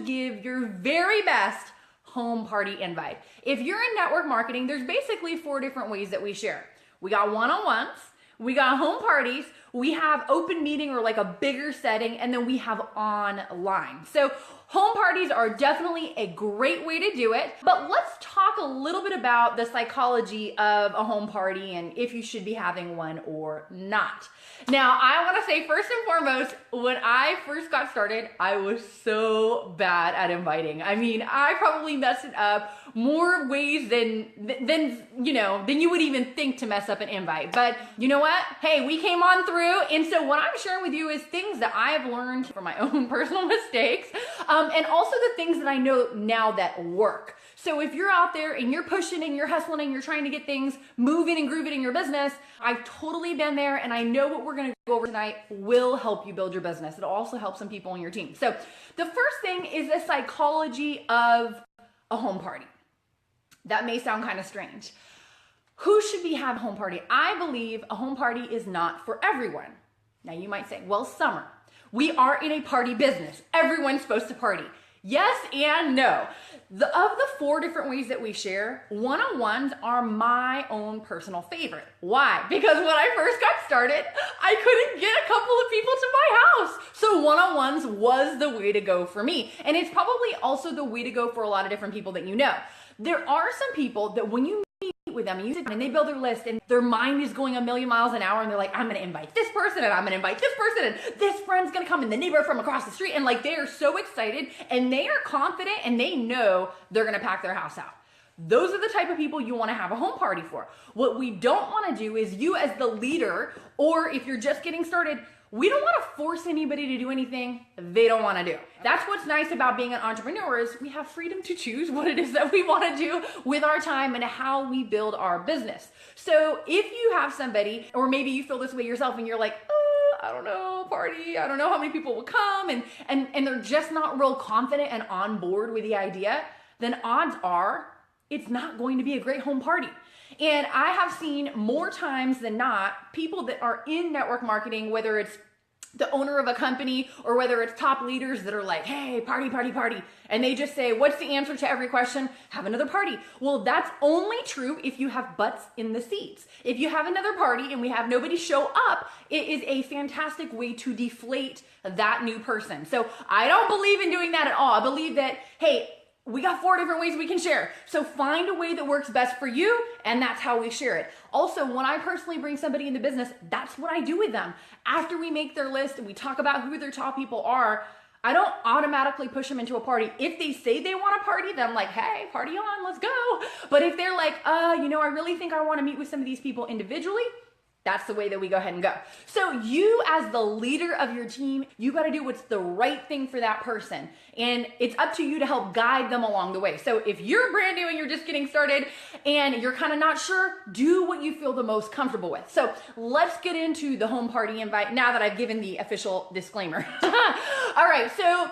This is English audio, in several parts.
to give your very best home party invite. If you're in network marketing, there's basically 4 different ways that we share. We got one-on-ones, we got home parties, we have open meeting or like a bigger setting, and then we have online. So home parties are definitely a great way to do it, but let's talk a little bit about the psychology of a home party and if you should be having one or not. Now, I want to say first and foremost, when I first got started, I was so bad at inviting. I mean, I probably messed it up more ways than you would even think to mess up an invite. But you know what? Hey, we came on through. And so what I'm sharing with you is things that I have learned from my own personal mistakes, and also the things that I know now that work. So if you're out there and you're pushing and you're hustling and you're trying to get things moving and grooving in your business, I've totally been there, and I know what we're going to go over tonight will help you build your business. It'll also help some people on your team. So the first thing is the psychology of a home party. That may sound kind of strange. Who should be having a home party? I believe a home party is not for everyone. Now you might say, well, Summer, we are in a party business. Everyone's supposed to party. Yes and no. Of the 4 different ways that we share, one-on-ones are my own personal favorite. Why? Because when I first got started, I couldn't get a couple of people to my house. So one-on-ones was the way to go for me. And it's probably also the way to go for a lot of different people that you know. There are some people that when you meet with them and you sit down and they build their list and their mind is going a million miles an hour and they're like, I'm going to invite this person and I'm going to invite this person and this friend's going to come and the neighbor from across the street, and like they are so excited and they are confident and they know they're going to pack their house out. Those are the type of people you want to have a home party for. What we don't want to do is you as the leader, or if you're just getting started, we don't want to force anybody to do anything they don't want to do. That's what's nice about being an entrepreneur is we have freedom to choose what it is that we want to do with our time and how we build our business. So if you have somebody, or maybe you feel this way yourself and you're like, I don't know, party, I don't know how many people will come, and they're just not real confident and on board with the idea, then odds are it's not going to be a great home party. And I have seen more times than not, people that are in network marketing, whether it's the owner of a company or whether it's top leaders that are like, hey, party, party, party. And they just say, what's the answer to every question? Have another party. Well, that's only true if you have butts in the seats. If you have another party and we have nobody show up, it is a fantastic way to deflate that new person. So I don't believe in doing that at all. I believe that, hey, we got 4 different ways we can share. So find a way that works best for you, and that's how we share it. Also, when I personally bring somebody into business, that's what I do with them. After we make their list and we talk about who their top people are, I don't automatically push them into a party. If they say they want a party, then I'm like, hey, party on, let's go. But if they're like, I really think I want to meet with some of these people individually, that's the way that we go ahead and go. So you as the leader of your team, you got to do what's the right thing for that person. And it's up to you to help guide them along the way. So if you're brand new and you're just getting started and you're kind of not sure, do what you feel the most comfortable with. So let's get into the home party invite now that I've given the official disclaimer. All right. So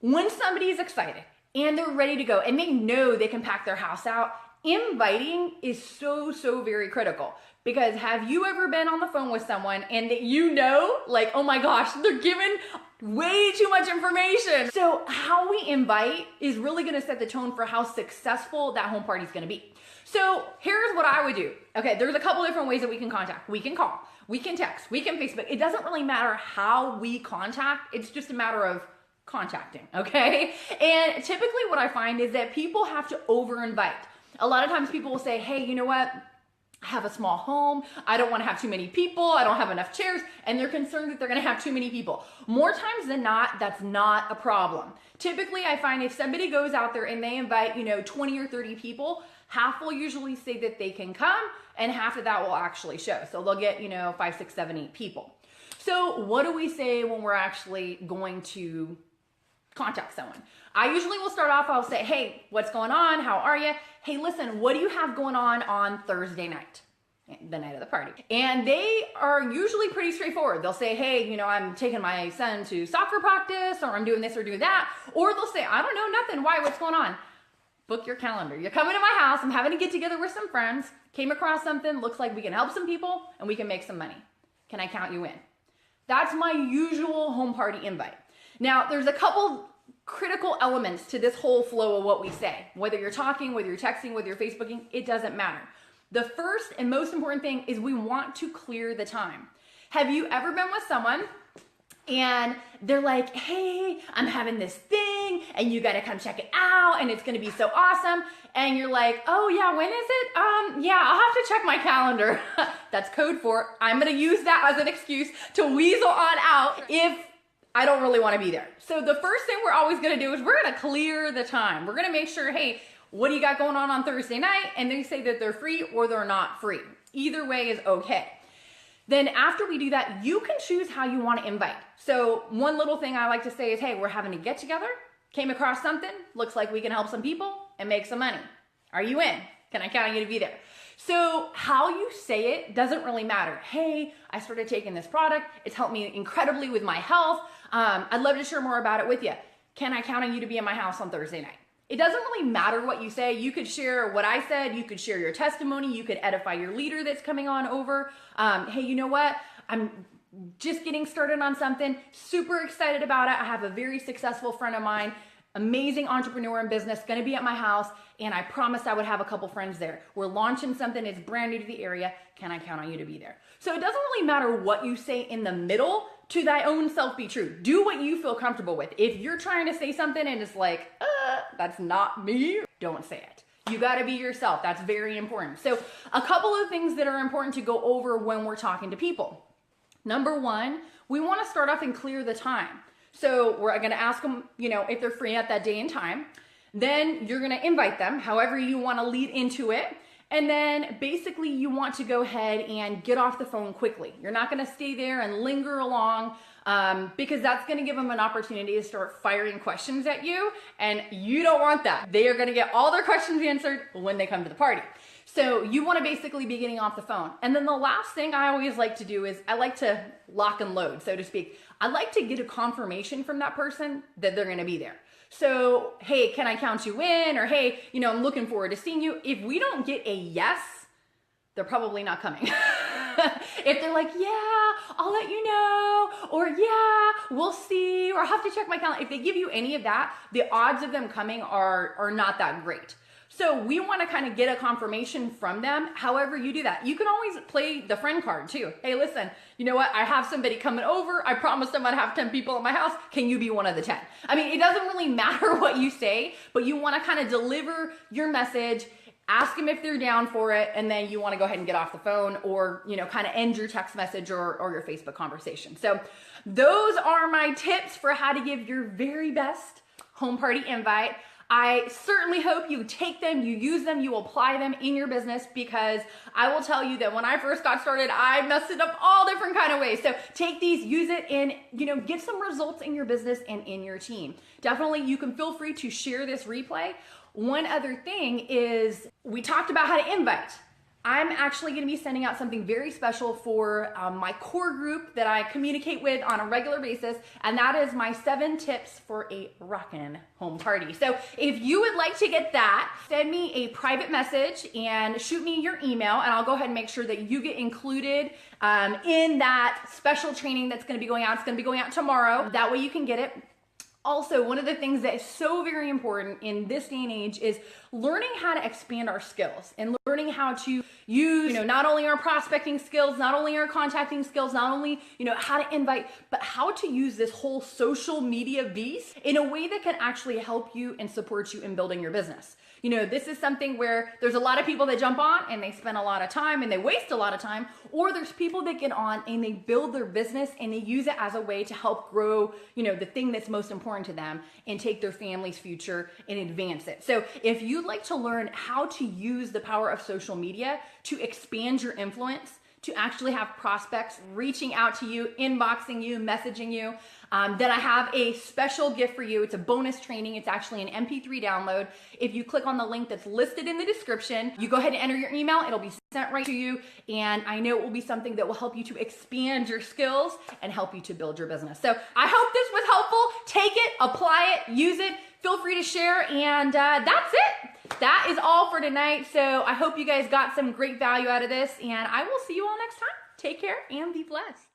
when somebody is excited and they're ready to go and they know they can pack their house out, inviting is so very critical. Because have you ever been on the phone with someone and that you know, like, oh my gosh, they're giving way too much information. So how we invite is really going to set the tone for how successful that home party is going to be. So here's what I would do. Okay, there's a couple different ways that we can contact. We can call, we can text, we can Facebook. It doesn't really matter how we contact. It's just a matter of contacting, okay? And typically what I find is that people have to over-invite. A lot of times people will say, hey, you know what? I have a small home. I don't want to have too many people. I don't have enough chairs. And they're concerned that they're going to have too many people. More times than not, that's not a problem. Typically, I find if somebody goes out there and they invite, 20 or 30 people, half will usually say that they can come and half of that will actually show. So they'll get, 5, 6, 7, 8 people. So what do we say when we're actually going to contact someone? I usually will start off, I'll say, hey, what's going on? How are you? Hey, listen, what do you have going on Thursday night? The night of the party. And they are usually pretty straightforward. They'll say, hey, I'm taking my son to soccer practice, or I'm doing this or doing that. Or they'll say, I don't know, nothing. Why? What's going on? Book your calendar. You're coming to my house. I'm having to get together with some friends. Came across something. Looks like we can help some people and we can make some money. Can I count you in? That's my usual home party invite. Now, there's a couple critical elements to this whole flow of what we say. Whether you're talking, whether you're texting, whether you're Facebooking, it doesn't matter. The first and most important thing is we want to clear the time. Have you ever been with someone and they're like, hey, I'm having this thing and you gotta come check it out and it's gonna be so awesome. And you're like, oh yeah, when is it? Yeah, I'll have to check my calendar. That's code for, I'm gonna use that as an excuse to weasel on out if I don't really wanna be there. So the first thing we're always gonna do is we're gonna clear the time. We're gonna make sure, hey, what do you got going on Thursday night? And they say that they're free or they're not free. Either way is okay. Then after we do that, you can choose how you want to invite. So one little thing I like to say is, hey, we're having a get together, came across something, looks like we can help some people and make some money. Are you in? Can I count on you to be there? So how you say it doesn't really matter. Hey, I started taking this product. It's helped me incredibly with my health. I'd love to share more about it with you. Can I count on you to be in my house on Thursday night? It doesn't really matter what you say. You could share what I said. You could share your testimony. You could edify your leader that's coming on over. Hey, you know what? I'm just getting started on something. Super excited about it. I have a very successful friend of mine, amazing entrepreneur in business, going to be at my house. And I promised I would have a couple friends there. We're launching something. It's brand new to the area. Can I count on you to be there? So it doesn't really matter what you say in the middle. To thy own self be true. Do what you feel comfortable with. If you're trying to say something and it's like, that's not me, don't say it. You got to be yourself. That's very important. So a couple of things that are important to go over when we're talking to people. Number one, we want to start off and clear the time. So we're going to ask them, if they're free at that day and time. Then you're going to invite them, however you want to lead into it. And then basically you want to go ahead and get off the phone quickly. You're not going to stay there and linger along because that's going to give them an opportunity to start firing questions at you. And you don't want that. They are going to get all their questions answered when they come to the party. So you want to basically be getting off the phone. And then the last thing I always like to do is I like to lock and load, so to speak. I like to get a confirmation from that person that they're going to be there. So, hey, can I count you in? Or, hey, I'm looking forward to seeing you. If we don't get a yes, they're probably not coming. If they're like, yeah, I'll let you know, or yeah, we'll see, or I'll have to check my calendar. If they give you any of that, the odds of them coming are not that great. So we want to kind of get a confirmation from them. However you do that, you can always play the friend card too. Hey, listen, you know what? I have somebody coming over. I promised them I'd have 10 people at my house. Can you be one of the 10? I mean, it doesn't really matter what you say, but you want to kind of deliver your message, ask them if they're down for it, and then you want to go ahead and get off the phone or, kind of end your text message or your Facebook conversation. So those are my tips for how to give your very best home party invite. I certainly hope you take them, you use them, you apply them in your business, because I will tell you that when I first got started, I messed it up all different kind of ways. So take these, use it, and get some results in your business and in your team. Definitely, you can feel free to share this replay. One other thing is we talked about how to invite. I'm actually going to be sending out something very special for my core group that I communicate with on a regular basis, and that is my 7 tips for a rockin' home party. So if you would like to get that, send me a private message and shoot me your email, and I'll go ahead and make sure that you get included in that special training that's going to be going out. It's going to be going out tomorrow. That way you can get it. Also, one of the things that is so very important in this day and age is learning how to expand our skills and learning how to use, not only our prospecting skills, not only our contacting skills, not only, how to invite, but how to use this whole social media beast in a way that can actually help you and support you in building your business. This is something where there's a lot of people that jump on and they spend a lot of time and they waste a lot of time, or there's people that get on and they build their business and they use it as a way to help grow, the thing that's most important to them and take their family's future and advance it. So if you'd like to learn how to use the power of social media to expand your influence, to actually have prospects reaching out to you, inboxing you, messaging you, then I have a special gift for you. It's a bonus training. It's actually an MP3 download. If you click on the link that's listed in the description, you go ahead and enter your email. It'll be sent right to you. And I know it will be something that will help you to expand your skills and help you to build your business. So I hope this was helpful. Take it, apply it, use it. Feel free to share. And that's it. That is all for tonight. So I hope you guys got some great value out of this, and I will see you all next time. Take care and be blessed.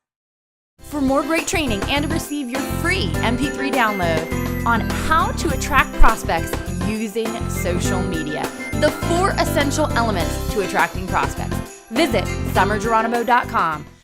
For more great training and to receive your free MP3 download, on how to attract prospects using social media. The 4 essential elements to attracting prospects. Visit summerjeronimo.com